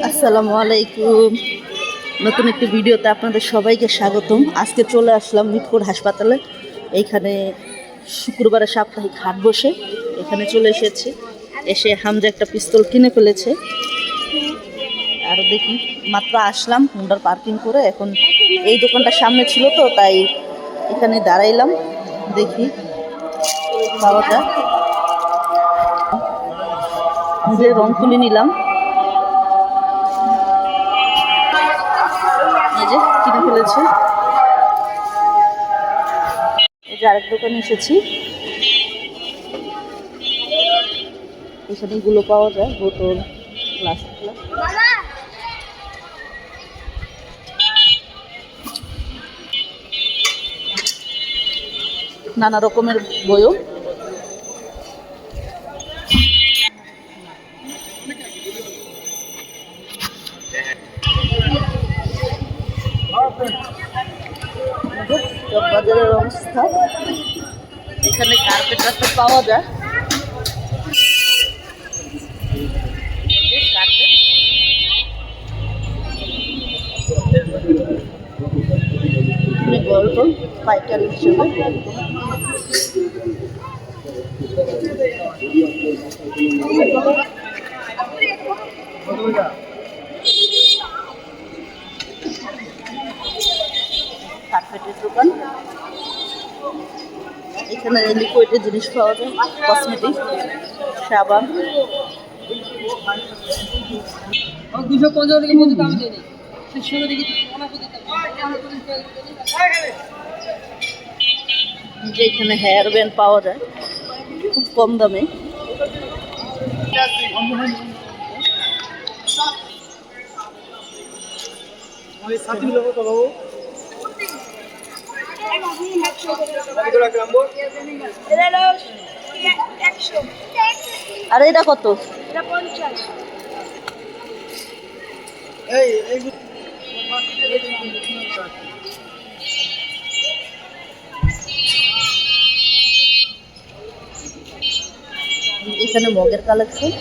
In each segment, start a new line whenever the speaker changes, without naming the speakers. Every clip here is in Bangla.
আসসালামু আলাইকুম। নতুন একটি ভিডিওতে আপনাদের সবাইকে স্বাগতম। আজকে চলে আসলাম মিটপুর হাসপাতালে। এইখানে শুক্রবারে সাপ্তাহিক হাট বসে, এখানে চলে এসেছি। এসে হামজা একটা পিস্তল কিনে ফেলেছে। আর দেখি মাত্র আসলাম হুন্ডার পার্কিং করে, এখন এই দোকানটা সামনে ছিল তো তাই এখানে দাঁড়াইলাম, দেখি পাওয়া যায়। যে রং তুলে নিলাম, এই যে কিনে ফেলেছে। এই যে আরেক দোকানে এসেছি, এখানে এগুলো পাওয়া যায়, বোতল, গ্লাস। নানা রকমের বইও। বাজারের অবস্থা, এখানে কার্পেট টার্পেট পাওয়া যায়। গল্প পাইকারি হিসেবে কার্পেটের দোকান। এখানে লিকুইডের জিনিস পাওয়া যায়, কসমেটিক, সাবান। যে এখানে হেয়ার ব্যান্ড পাওয়া যায় খুব কম দামে। আর এটা কত? এখানে মগের কালেকশন।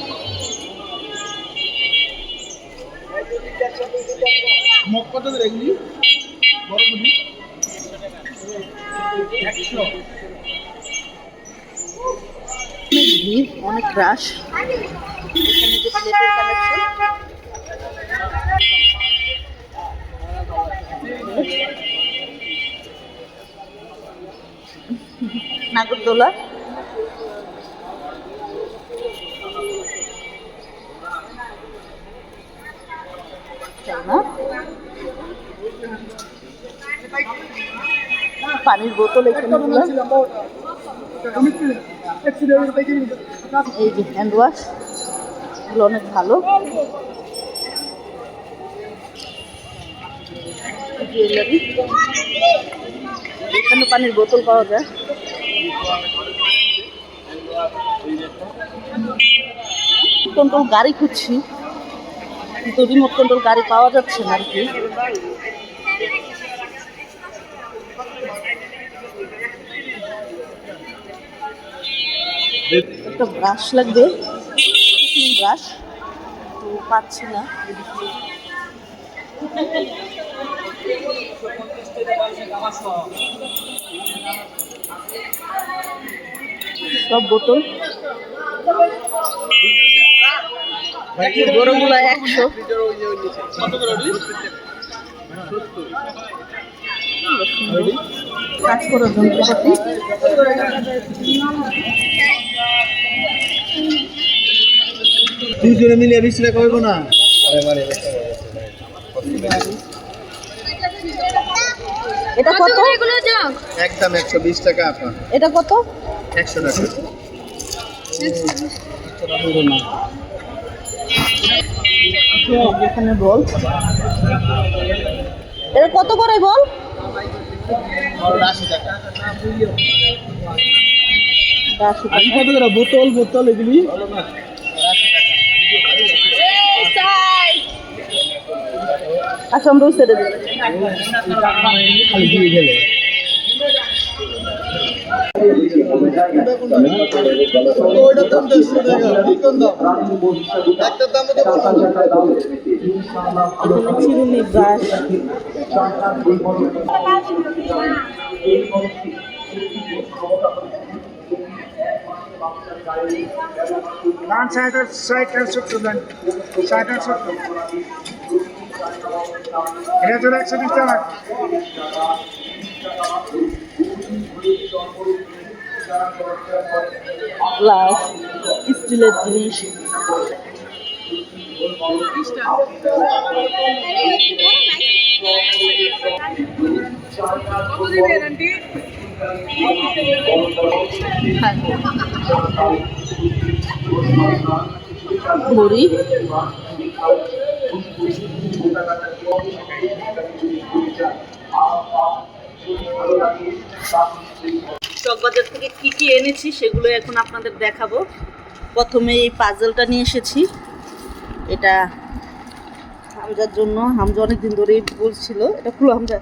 মগ কত করে এগুলি? বড় গুলি 100। অনেক রাশ। এখানে যে প্লেটের কালেকশন, নাগরদোলা, পানির বোতল। এখানে এই যে হ্যান্ড ওয়াশ, এগুলো অনেক ভালো। জুয়েলারি, এখানে পানির বোতল পাওয়া যায়। কন্ট্রোল গাড়ি খুঁজছি, কিন্তু রিমোট কন্ট্রোল গাড়ি পাওয়া যাচ্ছে না আর কি। একটা ব্রাশ লাগবে, ব্রাশ তো পাচ্ছি না। সব বোতল বড়গুলো 100। কাজ করার যন্ত্রপাতি,
দুজনে মিলে 20 টাকা হইব না?
এটা কত?
একদম 120 টাকা আপা।
এটা কত?
100 টাকা।
এখানে বল, এটা কত করে বল?
80 টাকা।
80 টাকা।
বোতল বোতল এগুলি
আচ্ছা, আমরা ওই সাইডে
ওইটার দাম 150 টাকা এই কোন দাম একটার দাম তো
এখানে চিরুনি ব্রাশ,
ডান সাইডের সাইড আর সত্তর দেন, সাইড আর সত্তর, এটা চলে 120 টাকা।
গ্লাস, স্টিলের জিনিস, ঘড়ি, চকবাজার থেকে কি কি এনেছি সেগুলো এখন আপনাদের দেখাবো। প্রথমে এই পাজলটা নিয়ে এসেছি, এটা হামজার জন্য। হামজা অনেকদিন ধরেই বলছিল এটা খুলো হামজা।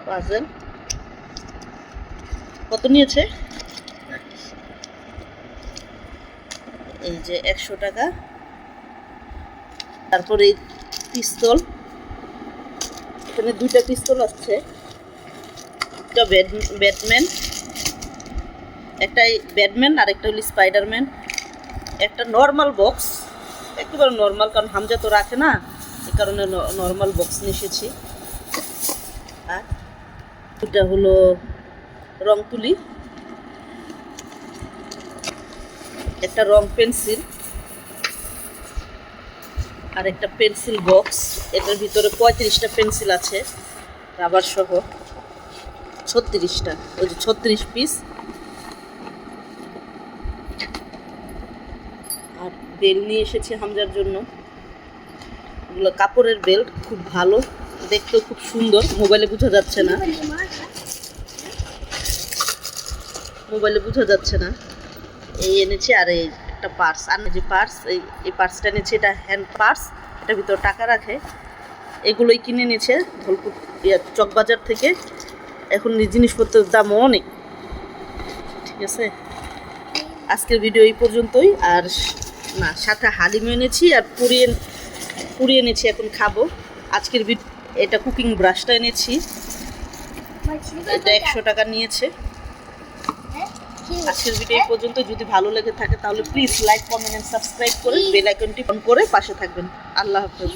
পাজল কত নিয়েছে? এই যে 100 টাকা। তারপরে এই পিস্তল, এখানে দুইটা পিস্তল আসছে, একটা ব্যাটম্যান, একটা ব্যাটম্যান আর একটা হলো স্পাইডারম্যান। একটা নর্মাল বক্স, একেবারে নর্মাল, কারণ হামজা তো রাখে না, এই কারণে নর্মাল বক্স নিয়ে এসেছি। আর এটা হলো রং তুলি, একটা রং পেন্সিল আর একটা পেন্সিল বক্স। এটার ভিতরে 35টা পেন্সিল আছে রাবার সহ, 36টা, ওই যে 36 পিস। আর বেল নিয়ে এসেছি হামজার জন্য, এগুলো কাপড়ের বেল্ট, খুব ভালো, দেখতেও খুব সুন্দর। মোবাইলে বোঝা যাচ্ছে না, মোবাইলে বোঝা যাচ্ছে না। এই এনেছি। আর এই একটা পার্স, আর যে পার্স, এই পার্সটা এনেছি, এটা হ্যান্ড পার্স, এটার ভিতরে টাকা রাখে। এগুলোই কিনে নিয়েছে ধলপুর চকবাজার থেকে। এখন এই জিনিসপত্রের দাম অনেক। ঠিক আছে, আজকের ভিডিও এই পর্যন্তই। আর না, সাথে হালিম এনেছি আর পুড়িয়ে এনেছি, এখন খাবো। আজকের এটা কুকিং ব্রাশটা এনেছি, এটা 100 টাকা নিয়েছে। আজকের ভিডিও এই পর্যন্ত। যদি ভালো লেগে থাকে তাহলে please like, comment and subscribe করে বেল আইকনটি অন করে পাশে থাকবেন। আল্লাহ হাফেজ।